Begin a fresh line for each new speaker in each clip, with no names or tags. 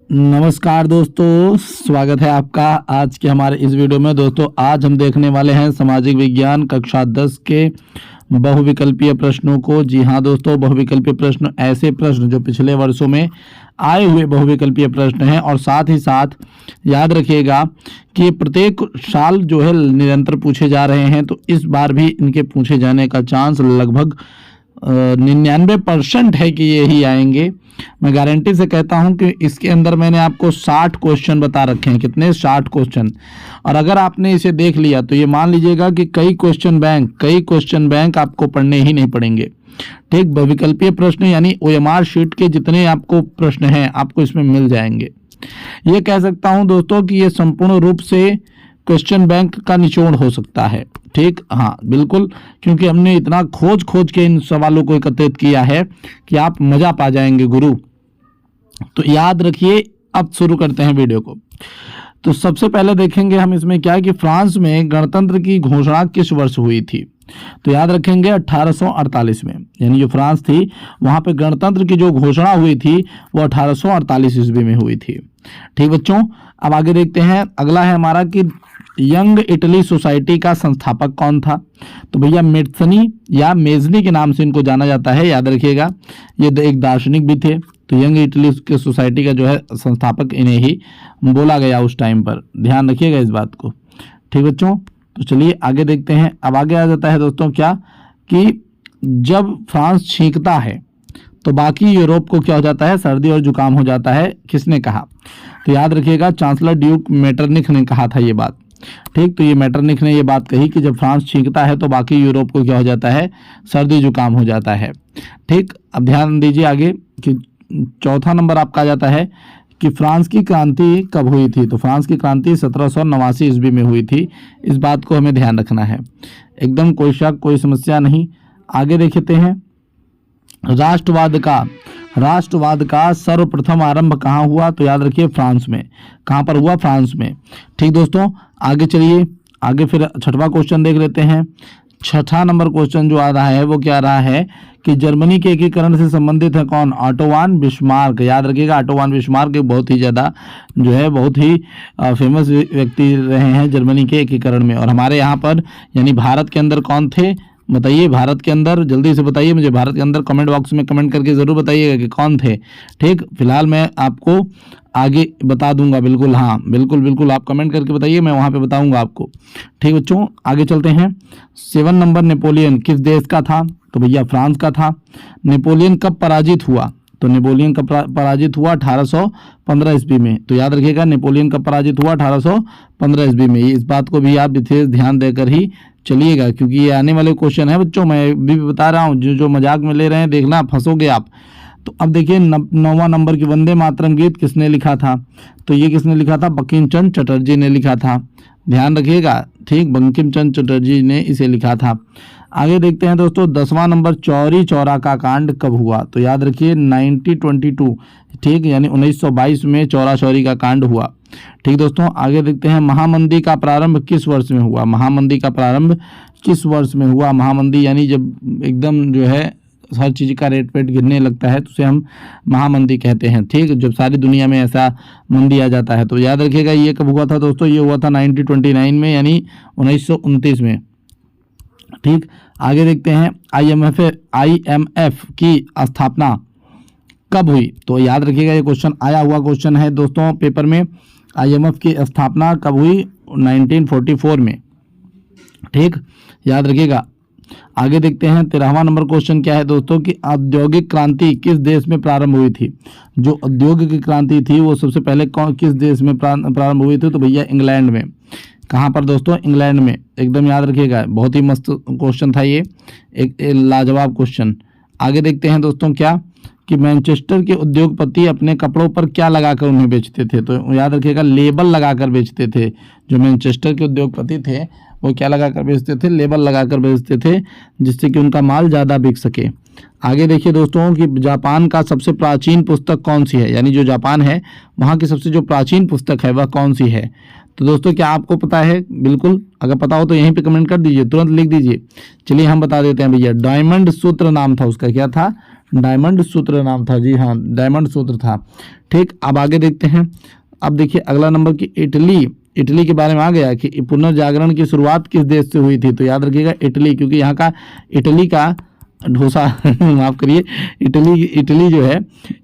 नमस्कार दोस्तों, स्वागत है आपका आज के हमारे इस वीडियो में। दोस्तों आज हम देखने वाले हैं सामाजिक विज्ञान कक्षा 10 के बहुविकल्पीय प्रश्नों को। जी हाँ दोस्तों, बहुविकल्पीय प्रश्न ऐसे प्रश्न जो पिछले वर्षों में आए हुए बहुविकल्पीय प्रश्न हैं, और साथ ही साथ याद रखिएगा कि प्रत्येक साल जो है निरंतर पूछे जा रहे हैं, तो इस बार भी इनके पूछे जाने का चांस लगभग 99% है कि यही आएंगे। मैं गारंटी से कहता हूं कि इसके अंदर मैंने आपको 60 क्वेश्चन बता रखे हैं। कितने? 60 क्वेश्चन। और अगर आपने इसे देख लिया तो ये मान लीजिएगा कि कई क्वेश्चन बैंक आपको पढ़ने ही नहीं पड़ेंगे। ठीक, बहुविकल्पीय प्रश्न यानी OMR शीट के जितने आपको प्रश्न हैं आपको इसमें मिल जाएंगे। ये कह सकता हूं दोस्तों कि ये संपूर्ण रूप से क्वेश्चन बैंक का निचोड़ हो सकता है। ठीक, हाँ बिल्कुल, क्योंकि हमने इतना खोज के इन सवालों को एकत्रित किया है कि आप मजा पा जाएंगे गुरु। तो याद रखिए, अब शुरू करते हैं वीडियो को। तो सबसे पहले देखेंगे हम इसमें क्या है कि फ्रांस में गणतंत्र की घोषणा किस वर्ष हुई थी। तो याद रखेंगे 1848 में, यानी जो फ्रांस थी वहां पे गणतंत्र की जो घोषणा हुई थी वो 1848 ईस्वी में हुई थी। ठीक बच्चों, अब आगे देखते हैं। अगला है हमारा कि यंग इटली सोसाइटी का संस्थापक कौन था। तो भैया मेट्सनी या मेजनी के नाम से इनको जाना जाता है। याद रखिएगा, ये एक दार्शनिक भी थे। तो यंग इटली के सोसाइटी का जो है संस्थापक इन्हें ही बोला गया उस टाइम पर। ध्यान रखिएगा इस बात को। ठीक बच्चों, तो चलिए आगे देखते हैं। अब आगे आ जाता है दोस्तों क्या कि जब फ्रांस छींकता है तो बाकी यूरोप को क्या हो जाता है? सर्दी और जुकाम हो जाता है। किसने कहा? तो याद रखिएगा चांसलर ड्यूक मेटरनिख ने कहा था ये बात। ठीक, तो ये मेटरनिख ने ये बात कही कि जब फ्रांस छींकता है तो बाकी यूरोप को क्या हो जाता है? सर्दी जुकाम हो जाता है। ठीक, अब ध्यान दीजिए आगे कि चौथा नंबर आपका आ जाता है कि फ्रांस की क्रांति कब हुई थी। तो फ्रांस की क्रांति 1789 ईस्वी में हुई थी। इस बात को हमें ध्यान रखना है, एकदम कोई शक कोई समस्या नहीं। आगे देखते हैं। राष्ट्रवाद का सर्वप्रथम आरंभ कहाँ हुआ। तो याद रखिए फ्रांस में। कहाँ पर हुआ? फ्रांस में। ठीक दोस्तों, आगे चलिए, आगे फिर छठवां क्वेश्चन देख लेते हैं। छठा नंबर क्वेश्चन जो आ रहा है वो क्या रहा है कि जर्मनी के एकीकरण से संबंधित है कौन? Auto von Bismarck. याद रखिएगा ऑटो वन बिस्मार्क बहुत ही ज़्यादा जो है बहुत ही फेमस व्यक्ति रहे हैं जर्मनी के एकीकरण में। और हमारे यहाँ पर यानी भारत के अंदर कौन थे बताइए? भारत के अंदर जल्दी से बताइए मुझे, भारत के अंदर कमेंट बॉक्स में कमेंट करके ज़रूर बताइएगा कि कौन थे। ठीक, फिलहाल मैं आपको आगे बता दूंगा। बिल्कुल, हाँ बिल्कुल आप कमेंट करके बताइए, मैं वहाँ पे बताऊंगा आपको। ठीक बच्चों, आगे चलते हैं। 7 नंबर नेपोलियन किस देश का था? तो भैया फ्रांस का था। नेपोलियन कब पराजित हुआ? तो नेपोलियन कब पराजित हुआ? 1815 ईस्वी में। तो याद रखिएगा नेपोलियन कब पराजित हुआ? 1815 ईस्वी में। इस बात को भी आप विशेष ध्यान देकर ही चलिएगा, क्योंकि ये आने वाले क्वेश्चन है बच्चों। मैं भी बता रहा हूँ, जो मजाक में ले रहे हैं देखना फंसोगे आप। तो अब देखिए 9वां नंबर की वंदे मातरम गीत किसने लिखा था? तो ये किसने लिखा था? बंकिम चंद्र चटर्जी ने लिखा था। ध्यान रखिएगा। ठीक, बंकिम चंद्र चटर्जी ने इसे लिखा था। आगे देखते हैं दोस्तों 10वां नंबर चौरी चौरा का कांड कब हुआ? तो याद रखिए 1922। ठीक, यानी 1922 में चौरा चौरी का कांड हुआ। ठीक दोस्तों, आगे देखते हैं महामंदी का प्रारंभ किस वर्ष में हुआ? महामंदी का प्रारंभ किस वर्ष में हुआ? महामंदी यानी जब एकदम जो है हर चीज़ का रेट वेट गिरने लगता है तो उसे हम महामंदी कहते हैं। ठीक, जब सारी दुनिया में ऐसा मंदी आ जाता है। तो याद रखिएगा ये कब हुआ था दोस्तों? ये हुआ था 1929 में, यानी 1929 में। ठीक, आगे देखते हैं IMF की स्थापना कब हुई? तो याद रखिएगा ये क्वेश्चन आया हुआ क्वेश्चन है दोस्तों पेपर में। IMF की स्थापना कब हुई? 1944 में। ठीक, याद रखिएगा। आगे देखते हैं 13वां नंबर क्वेश्चन क्या है दोस्तों कि औद्योगिक क्रांति किस देश में प्रारंभ हुई थी? जो औद्योगिक क्रांति थी वो सबसे पहले किस देश में प्रारंभ हुई थी? तो भैया इंग्लैंड में। कहाँ पर दोस्तों? इंग्लैंड में। एकदम याद रखिएगा, बहुत ही मस्त क्वेश्चन था ये, एक लाजवाब क्वेश्चन। आगे देखते हैं दोस्तों क्या कि मैनचेस्टर के उद्योगपति अपने कपड़ों पर क्या लगाकर उन्हें बेचते थे? तो याद रखिएगा लेबल लगाकर बेचते थे। जो मैनचेस्टर के उद्योगपति थे वो क्या लगाकर बेचते थे? लेबल लगाकर बेचते थे, जिससे कि उनका माल ज़्यादा बिक सके। आगे देखिए दोस्तों कि जापान का सबसे प्राचीन पुस्तक कौन सी है? यानी जो जापान है वहाँ की सबसे जो प्राचीन पुस्तक है वह कौन सी है? तो दोस्तों क्या आपको पता है? बिल्कुल, अगर पता हो तो यहीं पे कमेंट कर दीजिए, तुरंत लिख दीजिए। चलिए हम बता देते हैं भैया, डायमंड सूत्र नाम था उसका। क्या था? डायमंड सूत्र नाम था। जी हाँ, डायमंड सूत्र था। ठीक, अब आगे देखते हैं। अब देखिए अगला नंबर की इटली के बारे में आ गया कि पुनर्जागरण की शुरुआत किस देश से हुई थी? तो याद रखिएगा इटली, क्योंकि यहाँ का इटली का डोसा माफ करिए, इटली जो है,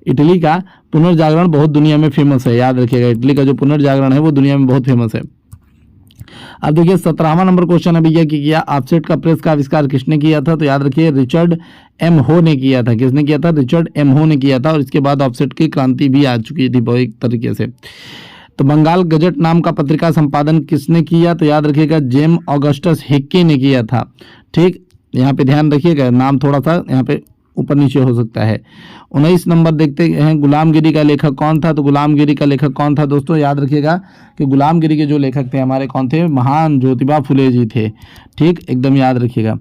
इटली का पुनर्जागरण बहुत दुनिया में फेमस है। याद रखिएगा, इटली का जो पुनर्जागरण है वो दुनिया में बहुत फेमस है। अब देखिए 17वां नंबर क्वेश्चन है भैया कि क्या ऑफसेट का प्रेस का आविष्कार किसने किया था? तो याद रखिए रिचर्ड एम हो ने किया था। किसने किया था? रिचर्ड एम हो ने किया था। और इसके बाद ऑफसेट की क्रांति भी आ चुकी थी बहुत एक तरीके से। तो बंगाल गजट नाम का पत्रिका संपादन किसने किया? तो याद रखिएगा जेम ऑगस्टस हिक्की ने किया था। ठीक, यहाँ पे ध्यान रखिएगा, नाम थोड़ा सा यहाँ पे ऊपर नीचे हो सकता है। 19 नंबर देखते हैं, गुलामगिरी का लेखक कौन था? तो गुलामगिरी का लेखक कौन था दोस्तों? याद रखिएगा कि गुलामगिरी के जो लेखक थे हमारे कौन थे? महान ज्योतिबा फुले जी थे। ठीक, एकदम याद रखिएगा।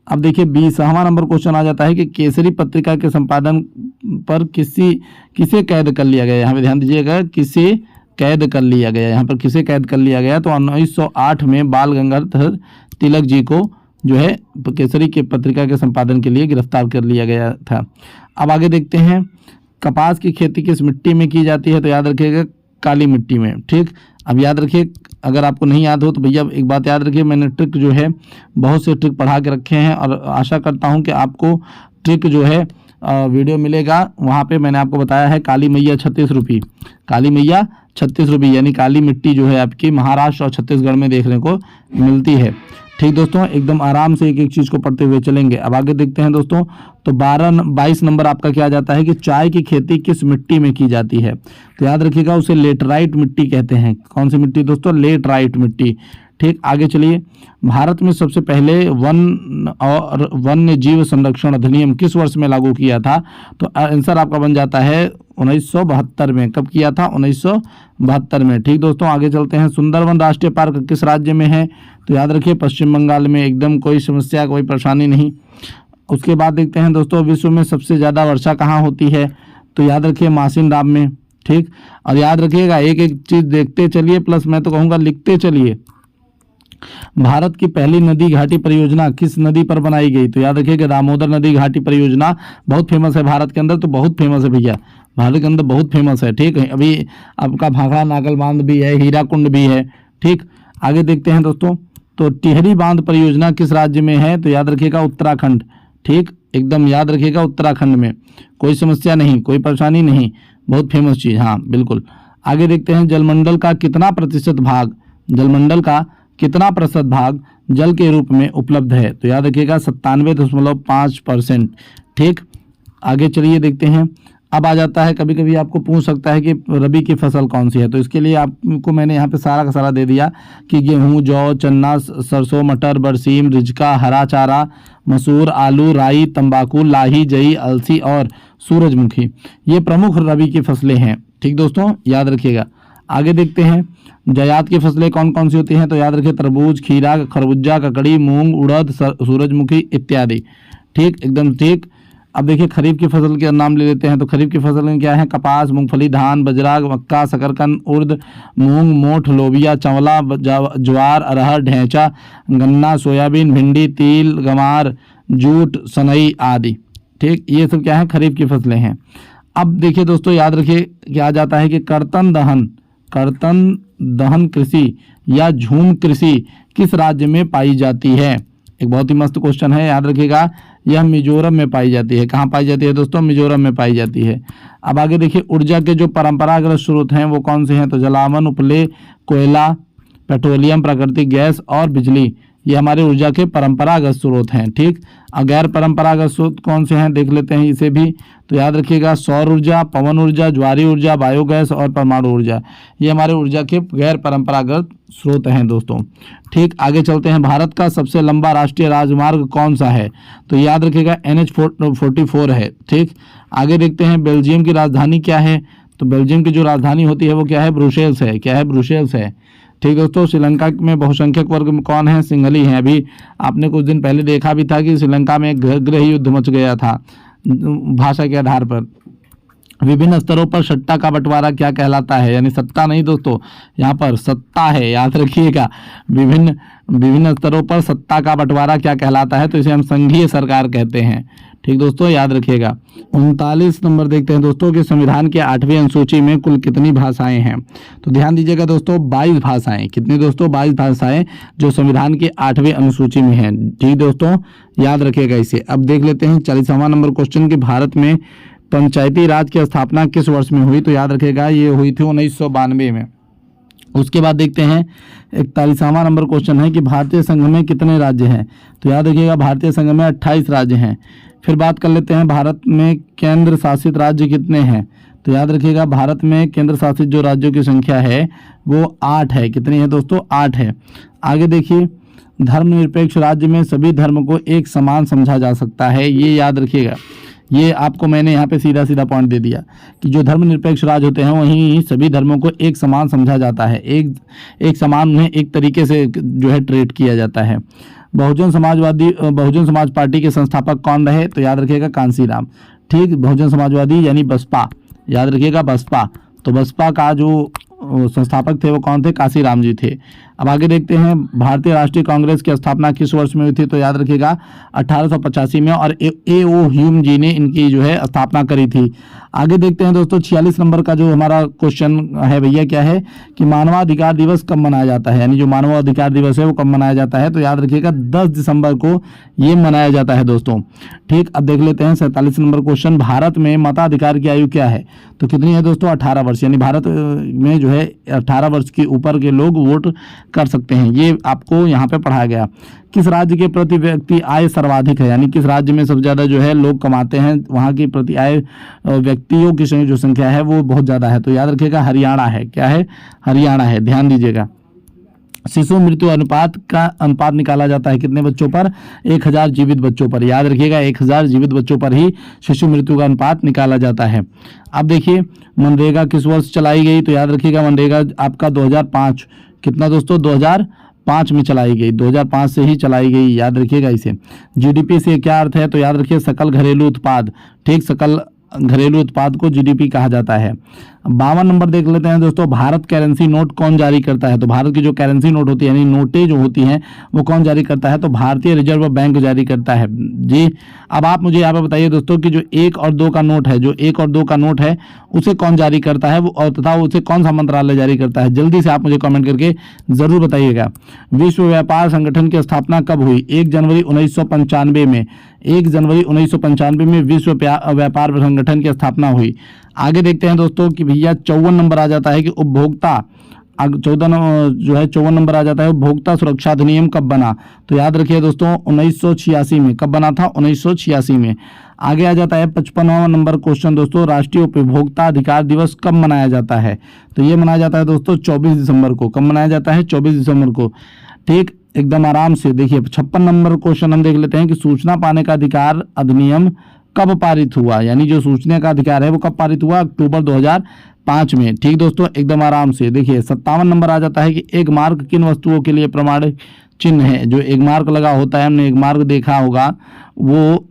अब देखिए 20वां नंबर क्वेश्चन आ जाता है कि केसरी पत्रिका के संपादन पर किसे कैद कर लिया गया? यहाँ पे ध्यान दीजिएगा, किसे कैद कर लिया गया? यहाँ पर किसे कैद कर लिया गया? तो 1908 में बाल गंगाधर तिलक जी को जो है केसरी के पत्रिका के संपादन के लिए गिरफ्तार कर लिया गया था। अब आगे देखते हैं, कपास की खेती किस मिट्टी में की जाती है? तो याद रखिएगा काली मिट्टी में। ठीक, अब याद रखिए, अगर आपको नहीं याद हो तो भैया एक बात याद रखिए, मैंने ट्रिक जो है बहुत से ट्रिक पढ़ा के रखे हैं और आशा करता हूं कि आपको ट्रिक जो है वीडियो मिलेगा। वहाँ पे मैंने आपको बताया है काली मैया 36 रुपये, काली मैया 36 रुपये, यानी काली मिट्टी जो है आपकी महाराष्ट्र और छत्तीसगढ़ में देखने को मिलती है। ठीक दोस्तों, एकदम आराम से एक एक चीज़ को पढ़ते हुए चलेंगे। अब आगे देखते हैं दोस्तों, तो 22 नंबर आपका क्या आ जाता है कि चाय की खेती किस मिट्टी में की जाती है? तो याद रखिएगा उसे लेटराइट मिट्टी कहते हैं। कौन सी मिट्टी दोस्तों? लेटराइट मिट्टी। ठीक, आगे चलिए, भारत में सबसे पहले वन और वन्य जीव संरक्षण अधिनियम किस वर्ष में लागू किया था? तो आंसर आपका बन जाता है 1972 में। कब किया था? 1972 में। ठीक दोस्तों, आगे चलते हैं, सुंदरवन राष्ट्रीय पार्क किस राज्य में है? तो याद रखिए पश्चिम बंगाल में। एकदम कोई समस्या कोई परेशानी नहीं। उसके बाद देखते हैं दोस्तों, विश्व में सबसे ज़्यादा वर्षा कहाँ होती है? तो याद रखिए मासिन राम में। ठीक, और याद रखिएगा एक एक चीज़ देखते चलिए, प्लस मैं तो कहूँगा लिखते चलिए। भारत की पहली नदी घाटी परियोजना किस नदी पर बनाई गई? तो याद रखिएगा दामोदर नदी घाटी परियोजना बहुत फेमस है भारत के अंदर, तो बहुत फेमस है भैया, भारत के अंदर बहुत फेमस है। ठीक है, अभी आपका भाखड़ा नागल बांध भी है, हीराकुंड भी है। ठीक, आगे देखते हैं दोस्तों, तो टिहरी बांध परियोजना किस राज्य में है? तो याद रखिएगा उत्तराखंड। ठीक, एकदम याद रखिएगा उत्तराखंड में। कोई समस्या नहीं, कोई परेशानी नहीं, बहुत फेमस चीज़। हाँ बिल्कुल। आगे देखते हैं, जलमंडल का कितना प्रतिशत भाग, जलमंडल का कितना प्रतिशत भाग जल के रूप में उपलब्ध है? तो याद रखिएगा 97.5%। ठीक, आगे चलिए देखते हैं। अब आ जाता है, कभी कभी आपको पूछ सकता है कि रबी की फसल कौन सी है? तो इसके लिए आपको मैंने यहाँ पे सारा का सारा दे दिया कि गेहूँ, जौ, चन्ना, सरसों, मटर, बरसीम, रिजका, हरा चारा, मसूर, आलू, राई, तंबाकू, लाही, जई, अलसी और सूरजमुखी, ये प्रमुख रबी की फसलें हैं। ठीक दोस्तों, याद रखिएगा। आगे देखते हैं, जायद की फसलें कौन कौन सी होती हैं? तो याद रखिए तरबूज, खीरा, खरबूजा, ककड़ी, मूंग, उड़द, सूरजमुखी इत्यादि। ठीक, एकदम ठीक। अब देखिए खरीफ की फसल के नाम ले लेते हैं। तो खरीफ की फसल में क्या है? कपास, मूंगफली, धान, बजरा, मक्का, शकरकंद, उर्द, मूंग, मोठ, लोबिया, चंवला, ज्वार, अरहर, ढैंचा, गन्ना, सोयाबीन, भिंडी, तिल, गंवार, जूट, सनई आदि। ठीक, ये सब क्या है? खरीफ की फसलें हैं। अब देखिए दोस्तों, याद रखिए क्या जाता है कि कर्तन दहन कृषि या झूम कृषि किस राज्य में पाई जाती है? एक बहुत ही मस्त क्वेश्चन है, याद रखिएगा। यह मिजोरम में पाई जाती है। कहाँ पाई जाती है दोस्तों? मिजोरम में पाई जाती है। अब आगे देखिए, ऊर्जा के जो परंपरागत स्रोत हैं वो कौन से हैं? तो जलावन, उपले, कोयला, पेट्रोलियम, प्राकृतिक गैस और बिजली, ये हमारे ऊर्जा के परंपरागत स्रोत हैं। ठीक, और गैर परंपरागत स्रोत कौन से हैं देख लेते हैं इसे भी। तो याद रखिएगा सौर ऊर्जा, पवन ऊर्जा, ज्वारी ऊर्जा, बायोगैस और परमाणु ऊर्जा, ये हमारे ऊर्जा के गैर परंपरागत स्रोत हैं दोस्तों। ठीक, आगे चलते हैं, भारत का सबसे लंबा राष्ट्रीय राजमार्ग कौन सा है? तो याद रखिएगा NH44 है। ठीक, आगे देखते हैं, बेल्जियम की राजधानी क्या है? तो बेल्जियम की जो राजधानी होती है वो क्या है? ब्रुसेल्स है। क्या है? ब्रुसेल्स है। ठीक दोस्तों, श्रीलंका में बहुसंख्यक वर्ग में कौन है? सिंहली हैं। अभी आपने कुछ दिन पहले देखा भी था कि श्रीलंका में एक गृह युद्ध मच गया था भाषा के आधार पर। विभिन्न स्तरों पर सट्टा का बंटवारा क्या कहलाता है? यानी सत्ता नहीं दोस्तों, यहाँ पर सत्ता है, याद रखिएगा। विभिन्न विभिन्न स्तरों पर सत्ता का बंटवारा क्या कहलाता है? तो इसे हम संघीय सरकार कहते हैं। ठीक दोस्तों, याद रखिएगा। 39 नंबर देखते हैं दोस्तों कि संविधान के 8वीं अनुसूची में कुल कितनी भाषाएं हैं? तो ध्यान दीजिएगा दोस्तों, 22 भाषाएं। कितनी दोस्तों? 22 भाषाएं जो संविधान के 8वीं अनुसूची में हैं। ठीक दोस्तों, याद रखिएगा इसे। अब देख लेते हैं 40वां नंबर क्वेश्चन कि भारत में पंचायती राज की स्थापना किस वर्ष में हुई? तो याद रखिएगा ये हुई थी 1992 में। उसके बाद देखते हैं 41वां नंबर क्वेश्चन है कि भारतीय संघ में कितने राज्य हैं? तो याद रखिएगा भारतीय संघ में 28 राज्य हैं। फिर बात कर लेते हैं भारत में केंद्र शासित राज्य कितने हैं? तो याद रखिएगा भारत में केंद्र शासित जो राज्यों की संख्या है वो 8 है। कितनी है दोस्तों? 8 है। आगे देखिए, धर्मनिरपेक्ष राज्य में सभी धर्म को एक समान समझा जा सकता है। ये याद रखिएगा, ये आपको मैंने यहाँ पे सीधा सीधा पॉइंट दे दिया कि जो धर्मनिरपेक्ष राज्य होते हैं वहीं सभी धर्मों को एक समान समझा जाता है, एक समान उन्हें एक तरीके से जो है ट्रीट किया जाता है। बहुजन समाज पार्टी के संस्थापक कौन रहे? तो याद रखिएगा कांसीराम। ठीक, बहुजन समाजवादी यानी बसपा, याद रखिएगा बसपा। तो बसपा का जो संस्थापक थे वो कौन थे? कांसीराम जी थे। अब आगे देखते हैं भारतीय राष्ट्रीय कांग्रेस की स्थापना किस वर्ष में हुई थी? तो याद रखिएगा 1885 में, और A.O. ह्यूम जी ने इनकी जो है स्थापना करी थी। आगे देखते हैं दोस्तों 46 नंबर का जो हमारा क्वेश्चन है भैया, क्या है कि मानवाधिकार दिवस कब मनाया जाता है? यानी जो मानवाधिकार दिवस है वो कब मनाया जाता है? तो याद रखिएगा 10 दिसंबर को ये मनाया जाता है दोस्तों। ठीक, अब देख लेते हैं 47 नंबर क्वेश्चन, भारत में मताधिकार की आयु क्या है? तो कितनी है दोस्तों? 18 वर्ष। यानी भारत में जो है 18 वर्ष के ऊपर के लोग वोट कर सकते हैं। ये आपको यहाँ पे पढ़ाया गया। किस राज्य के प्रति व्यक्ति आय सर्वाधिक है? यानी किस राज्य में सबसे ज्यादा जो है लोग कमाते हैं, वहाँ की प्रति आय व्यक्तियों की जो संख्या है वो बहुत ज्यादा है। तो याद रखिएगा हरियाणा है। क्या है? हरियाणा है। ध्यान दीजिएगा। शिशु मृत्यु अनुपात का अनुपात निकाला जाता है कितने बच्चों पर? 1000 जीवित बच्चों पर। याद रखिएगा 1000 जीवित बच्चों पर ही शिशु मृत्यु का अनुपात निकाला जाता है। अब देखिए मनरेगा किस वर्ष चलाई गई? तो याद रखिएगा मनरेगा आपका 2005। कितना दोस्तों? 2005 में चलाई गई। 2005 से ही चलाई गई, याद रखिएगा इसे। जीडीपी से क्या अर्थ है? तो याद रखिए सकल घरेलू उत्पाद। ठीक, सकल घरेलू उत्पाद को जीडीपी कहा जाता है। 52 नंबर देख लेते हैं दोस्तों, भारत करेंसी नोट कौन जारी करता है? तो भारत की जो करेंसी नोट होती है यानी नोटें जो होती हैं वो कौन जारी करता है? तो भारतीय रिजर्व बैंक जारी करता है जी। अब आप मुझे यहाँ पे बताइए दोस्तों कि जो 1 और 2 का नोट है, जो 1 और 2 का नोट है उसे कौन जारी करता है वो, और तथा उसे कौन सा मंत्रालय जारी करता है? जल्दी से आप मुझे कमेंट करके जरूर बताइएगा। विश्व व्यापार संगठन की स्थापना कब हुई? 1 जनवरी 1995 में। 1 जनवरी 1995 में विश्व व्यापार संगठन की स्थापना हुई। आगे देखते हैं दोस्तों कि भैया 54 नंबर आ जाता है कि उपभोक्ता 54 नंबर आ जाता है उपभोक्ता सुरक्षा अधिनियम कब बना? तो याद रखिए दोस्तों 1986 में। कब बना था? 1986 में। आगे आ जाता है 55वां नंबर क्वेश्चन दोस्तों, राष्ट्रीय उपभोक्ता अधिकार दिवस कब मनाया जाता है? तो ये मनाया जाता है दोस्तों 24 दिसंबर को। कब मनाया जाता है? 24 दिसंबर को। ठीक, एकदम आराम से देखिए 56 नंबर क्वेश्चन हम देख लेते हैं कि सूचना पाने का अधिकार अधिनियम कब पारित हुआ? यानी जो सूचना का अधिकार है वो कब पारित हुआ? अक्टूबर 2005 में। ठीक दोस्तों, एकदम आराम से देखिए 57 नंबर आ जाता है कि एक मार्क किन वस्तुओं के लिए प्रमाणित चिन्ह है? जो एक मार्क लगा होता है, हमने एक मार्क देखा होगा, वो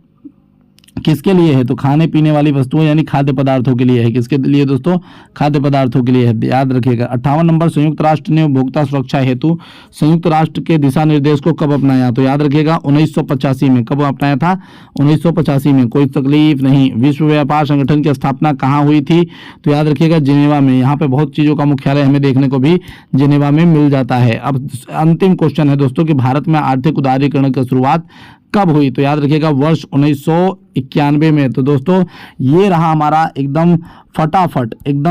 किसके लिए है? तो खाने पीने वाली वस्तुओं यानी खाद्य पदार्थों के लिए है। किसके लिए दोस्तों? खाद्य पदार्थों के लिए है, याद रखिएगा। 58 नंबर, संयुक्त राष्ट्र ने उपभोक्ता सुरक्षा हेतु संयुक्त राष्ट्र के दिशा निर्देश को कब अपनाया? तो याद रखिएगा 1985 में। कब अपनाया था? 1985 में। कोई तकलीफ नहीं। विश्व व्यापार संगठन की स्थापना कहाँ हुई थी? तो याद रखिएगा जिनेवा में। यहाँ पे बहुत चीजों का मुख्यालय हमें देखने को भी जिनेवा में मिल जाता है। अब अंतिम क्वेश्चन है दोस्तों कि भारत में आर्थिक उदारीकरण की शुरुआत कब हुई? तो याद रखिएगा वर्ष 1991 में। तो दोस्तों ये रहा हमारा एकदम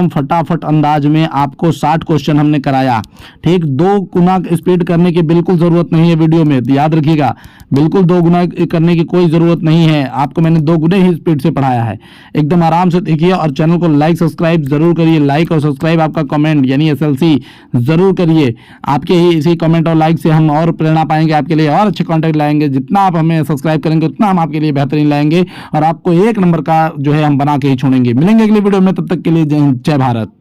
फटाफट अंदाज में आपको 60 क्वेश्चन हमने कराया। ठीक, 2 गुना स्पीड करने की बिल्कुल जरूरत नहीं है वीडियो में, याद रखिएगा बिल्कुल 2 गुना करने की कोई जरूरत नहीं है। आपको मैंने 2 गुने ही स्पीड से पढ़ाया है। एकदम आराम से देखिए और चैनल को लाइक सब्सक्राइब जरूर करिए। लाइक और सब्सक्राइब आपका कमेंट यानी SLC जरूर करिए। आपके ही इसी कमेंट और लाइक से हम और प्रेरणा पाएंगे, आपके लिए और अच्छे कॉन्टेंट लाएंगे। जितना आप हमें सब्सक्राइब करेंगे उतना हम आपके लिए बेहतरीन लाएंगे और आपको 1 नंबर का जो है हम बना के ही छोड़ेंगे। मिलेंगे अगली वीडियो में, तब तक के लिए जय हिंद, जय भारत।